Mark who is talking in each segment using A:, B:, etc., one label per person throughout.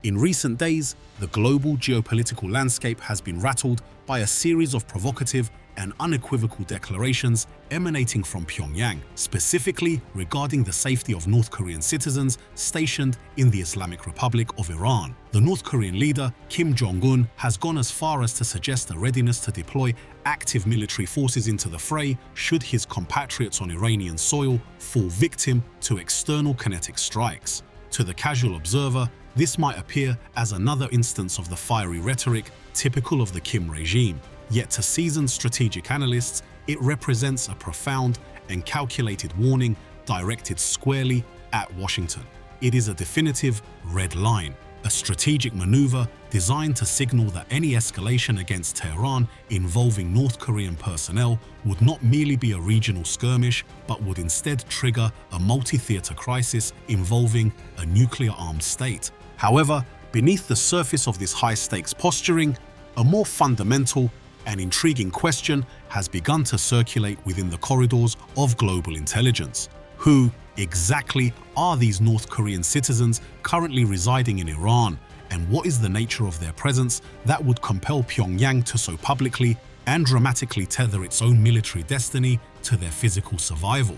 A: In recent days, the global geopolitical landscape has been rattled by a series of provocative and unequivocal declarations emanating from Pyongyang, specifically regarding the safety of North Korean citizens stationed in the Islamic Republic of Iran. The North Korean leader, Jong Un, has gone as far as to suggest a readiness to deploy active military forces into the fray should his compatriots on Iranian soil fall victim to external kinetic strikes. To the casual observer, this might appear as another instance of the fiery rhetoric typical of the Kim regime. Yet to seasoned strategic analysts, it represents a profound and calculated warning directed squarely at Washington. It is a definitive red line, a strategic maneuver designed to signal that any escalation against Tehran involving North Korean personnel would not merely be a regional skirmish, but would instead trigger a multi-theater crisis involving a nuclear-armed state. However, beneath the surface of this high-stakes posturing, a more fundamental and intriguing question has begun to circulate within the corridors of global intelligence. Who exactly are these North Korean citizens currently residing in Iran, and what is the nature of their presence that would compel Pyongyang to so publicly and dramatically tether its own military destiny to their physical survival?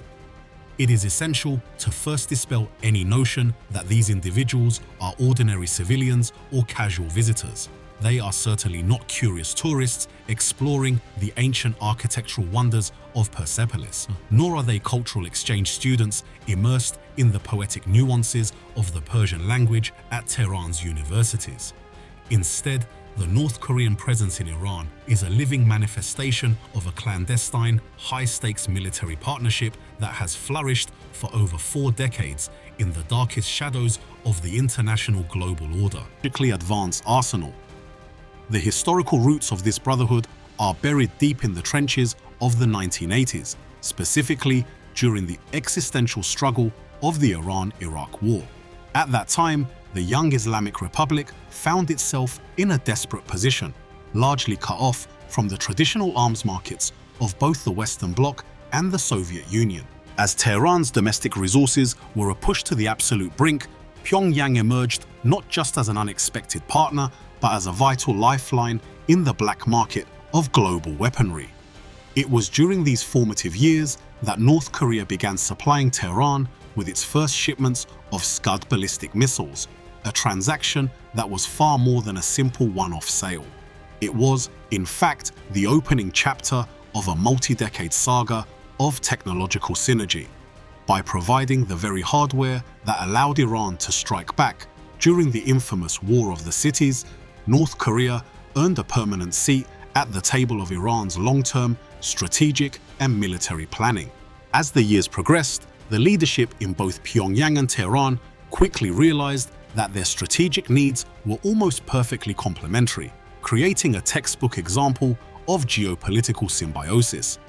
A: It is essential to first dispel any notion that these individuals are ordinary civilians or casual visitors. They are certainly not curious tourists exploring the ancient architectural wonders of Persepolis, nor are they cultural exchange students immersed in the poetic nuances of the Persian language at Tehran's universities. Instead, the North Korean presence in Iran is a living manifestation of a clandestine, high-stakes military partnership that has flourished for over 4 decades in the darkest shadows of the international global order. Strategically advanced arsenal. The historical roots of this brotherhood are buried deep in the trenches of the 1980s, specifically during the existential struggle of the Iran-Iraq War. At that time, the young Islamic Republic found itself in a desperate position, largely cut off from the traditional arms markets of both the Western Bloc and the Soviet Union. As Tehran's domestic resources were pushed to the absolute brink, Pyongyang emerged not just as an unexpected partner, but as a vital lifeline in the black market of global weaponry. It was during these formative years that North Korea began supplying Tehran with its first shipments of Scud ballistic missiles, a transaction that was far more than a simple one-off sale. It was, in fact, the opening chapter of a multi-decade saga of technological synergy. By providing the very hardware that allowed Iran to strike back during the infamous War of the Cities, North Korea earned a permanent seat at the table of Iran's long-term strategic and military planning. As the years progressed, the leadership in both Pyongyang and Tehran quickly realized that their strategic needs were almost perfectly complementary, creating a textbook example of geopolitical symbiosis.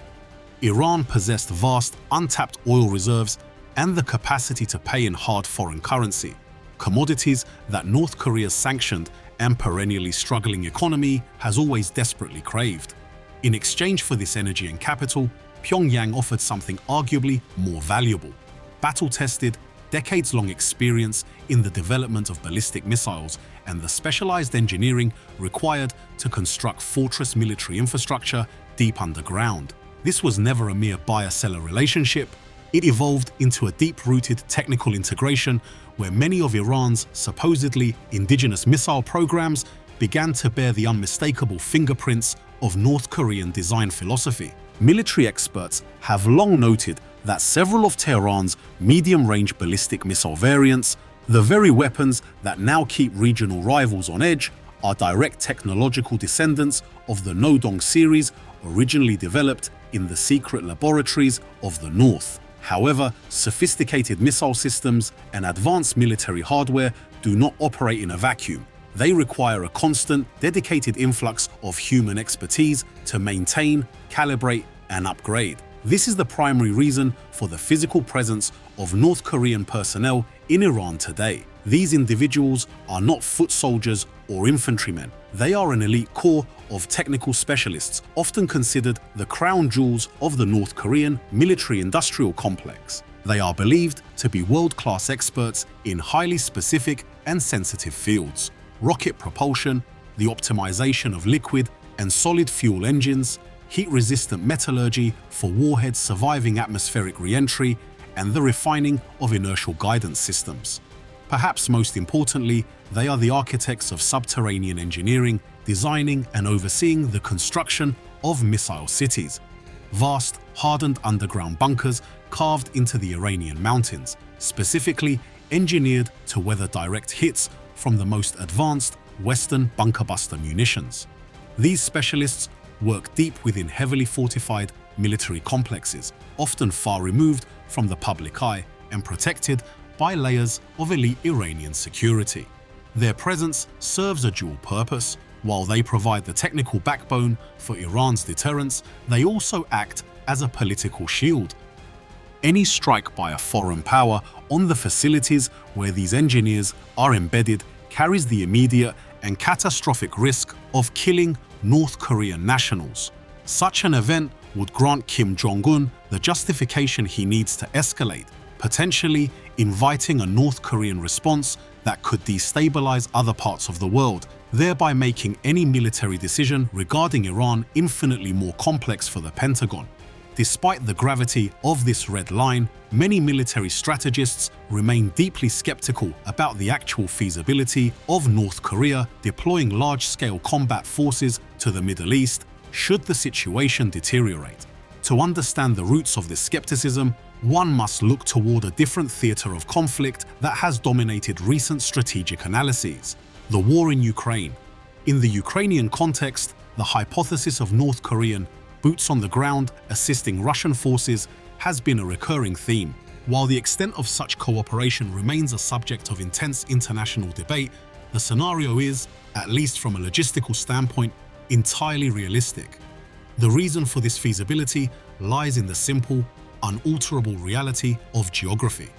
A: Iran possessed vast, untapped oil reserves and the capacity to pay in hard foreign currency, commodities that North Korea's sanctioned and perennially struggling economy has always desperately craved. In exchange for this energy and capital, Pyongyang offered something arguably more valuable: battle-tested, decades-long experience in the development of ballistic missiles and the specialized engineering required to construct fortress military infrastructure deep underground. This was never a mere buyer-seller relationship. It evolved into a deep-rooted technical integration where many of Iran's supposedly indigenous missile programs began to bear the unmistakable fingerprints of North Korean design philosophy. Military experts have long noted that several of Tehran's medium-range ballistic missile variants, the very weapons that now keep regional rivals on edge, are direct technological descendants of the Nodong series originally developed in the secret laboratories of the North. However, sophisticated missile systems and advanced military hardware do not operate in a vacuum. They require a constant, dedicated influx of human expertise to maintain, calibrate, and upgrade. This is the primary reason for the physical presence of North Korean personnel in Iran today. These individuals are not foot soldiers or infantrymen. They are an elite corps of technical specialists, often considered the crown jewels of the North Korean military-industrial complex. They are believed to be world-class experts in highly specific and sensitive fields, rocket propulsion, the optimization of liquid and solid fuel engines, heat-resistant metallurgy for warheads surviving atmospheric re-entry, and the refining of inertial guidance systems. Perhaps most importantly, they are the architects of subterranean engineering, designing and overseeing the construction of missile cities, vast, hardened underground bunkers carved into the Iranian mountains, specifically engineered to weather direct hits from the most advanced Western bunker-buster munitions. These specialists work deep within heavily fortified military complexes, often far removed from the public eye and protected by layers of elite Iranian security. Their presence serves a dual purpose. While they provide the technical backbone for Iran's deterrence, they also act as a political shield. Any strike by a foreign power on the facilities where these engineers are embedded carries the immediate and catastrophic risk of killing North Korean nationals. Such an event would grant Kim Jong Un the justification he needs to escalate, potentially inviting a North Korean response that could destabilize other parts of the world, thereby making any military decision regarding Iran infinitely more complex for the Pentagon. Despite the gravity of this red line, many military strategists remain deeply skeptical about the actual feasibility of North Korea deploying large-scale combat forces to the Middle East should the situation deteriorate. To understand the roots of this skepticism, one must look toward a different theater of conflict that has dominated recent strategic analyses: the war in Ukraine. In the Ukrainian context, the hypothesis of North Korean boots on the ground assisting Russian forces has been a recurring theme. While the extent of such cooperation remains a subject of intense international debate, the scenario is, at least from a logistical standpoint, entirely realistic. The reason for this feasibility lies in the simple, unalterable reality of geography.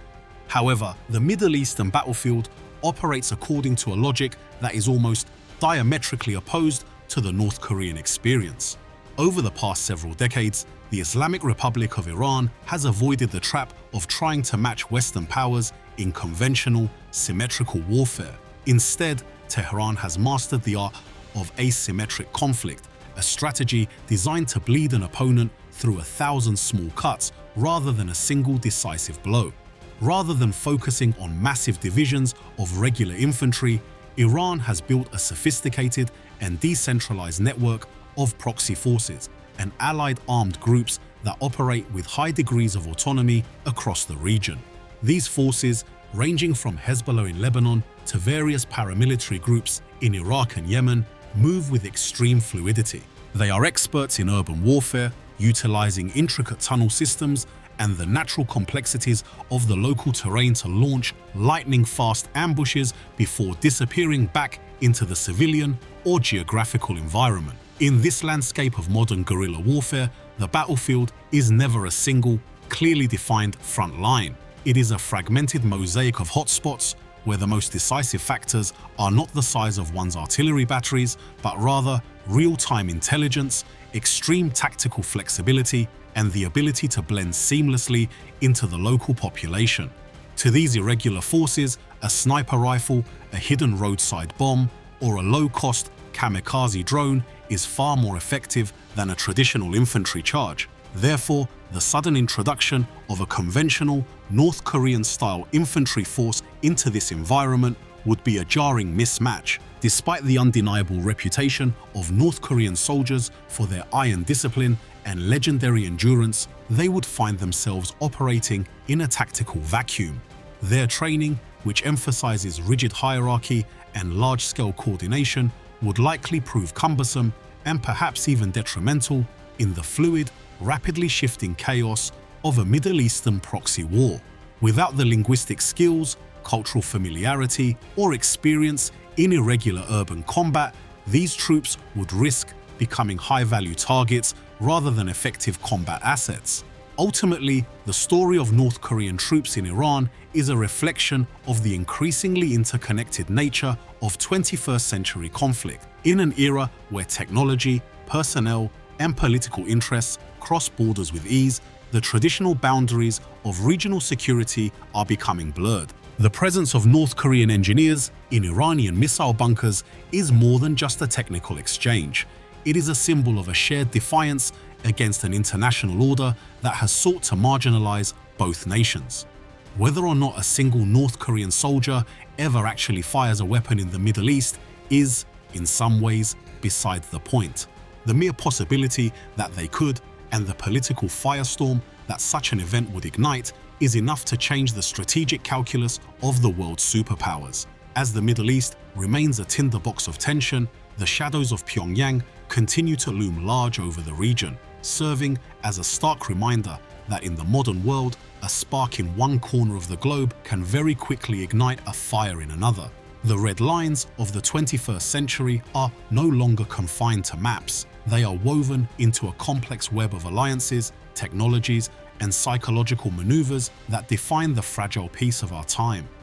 A: However, the Middle Eastern battlefield operates according to a logic that is almost diametrically opposed to the North Korean experience. Over the past several decades, the Islamic Republic of Iran has avoided the trap of trying to match Western powers in conventional, symmetrical warfare. Instead, Tehran has mastered the art of asymmetric conflict, a strategy designed to bleed an opponent through 1,000 small cuts rather than a single decisive blow. Rather than focusing on massive divisions of regular infantry, Iran has built a sophisticated and decentralized network of proxy forces and allied armed groups that operate with high degrees of autonomy across the region. These forces, ranging from Hezbollah in Lebanon to various paramilitary groups in Iraq and Yemen, move with extreme fluidity. They are experts in urban warfare, utilizing intricate tunnel systems and the natural complexities of the local terrain to launch lightning-fast ambushes before disappearing back into the civilian or geographical environment. In this landscape of modern guerrilla warfare, the battlefield is never a single, clearly defined front line. It is a fragmented mosaic of hotspots where the most decisive factors are not the size of one's artillery batteries, but rather real-time intelligence, extreme tactical flexibility, and the ability to blend seamlessly into the local population. To these irregular forces, a sniper rifle, a hidden roadside bomb, or a low-cost kamikaze drone is far more effective than a traditional infantry charge. Therefore, the sudden introduction of a conventional North Korean-style infantry force into this environment would be a jarring mismatch. Despite the undeniable reputation of North Korean soldiers for their iron discipline and legendary endurance, they would find themselves operating in a tactical vacuum. Their training, which emphasizes rigid hierarchy and large-scale coordination, would likely prove cumbersome and perhaps even detrimental in the fluid, rapidly shifting chaos of a Middle Eastern proxy war. Without the linguistic skills, cultural familiarity, or experience in irregular urban combat, these troops would risk becoming high-value targets rather than effective combat assets. Ultimately, the story of North Korean troops in Iran is a reflection of the increasingly interconnected nature of 21st century conflict. In an era where technology, personnel, and political interests cross borders with ease, the traditional boundaries of regional security are becoming blurred. The presence of North Korean engineers in Iranian missile bunkers is more than just a technical exchange. It is a symbol of a shared defiance against an international order that has sought to marginalize both nations. Whether or not a single North Korean soldier ever actually fires a weapon in the Middle East is, in some ways, beside the point. The mere possibility that they could, and the political firestorm that such an event would ignite, is enough to change the strategic calculus of the world's superpowers. As the Middle East remains a tinderbox of tension, the shadows of Pyongyang continue to loom large over the region, serving as a stark reminder that in the modern world, a spark in one corner of the globe can very quickly ignite a fire in another. The red lines of the 21st century are no longer confined to maps. They are woven into a complex web of alliances, technologies, and psychological maneuvers that define the fragile peace of our time.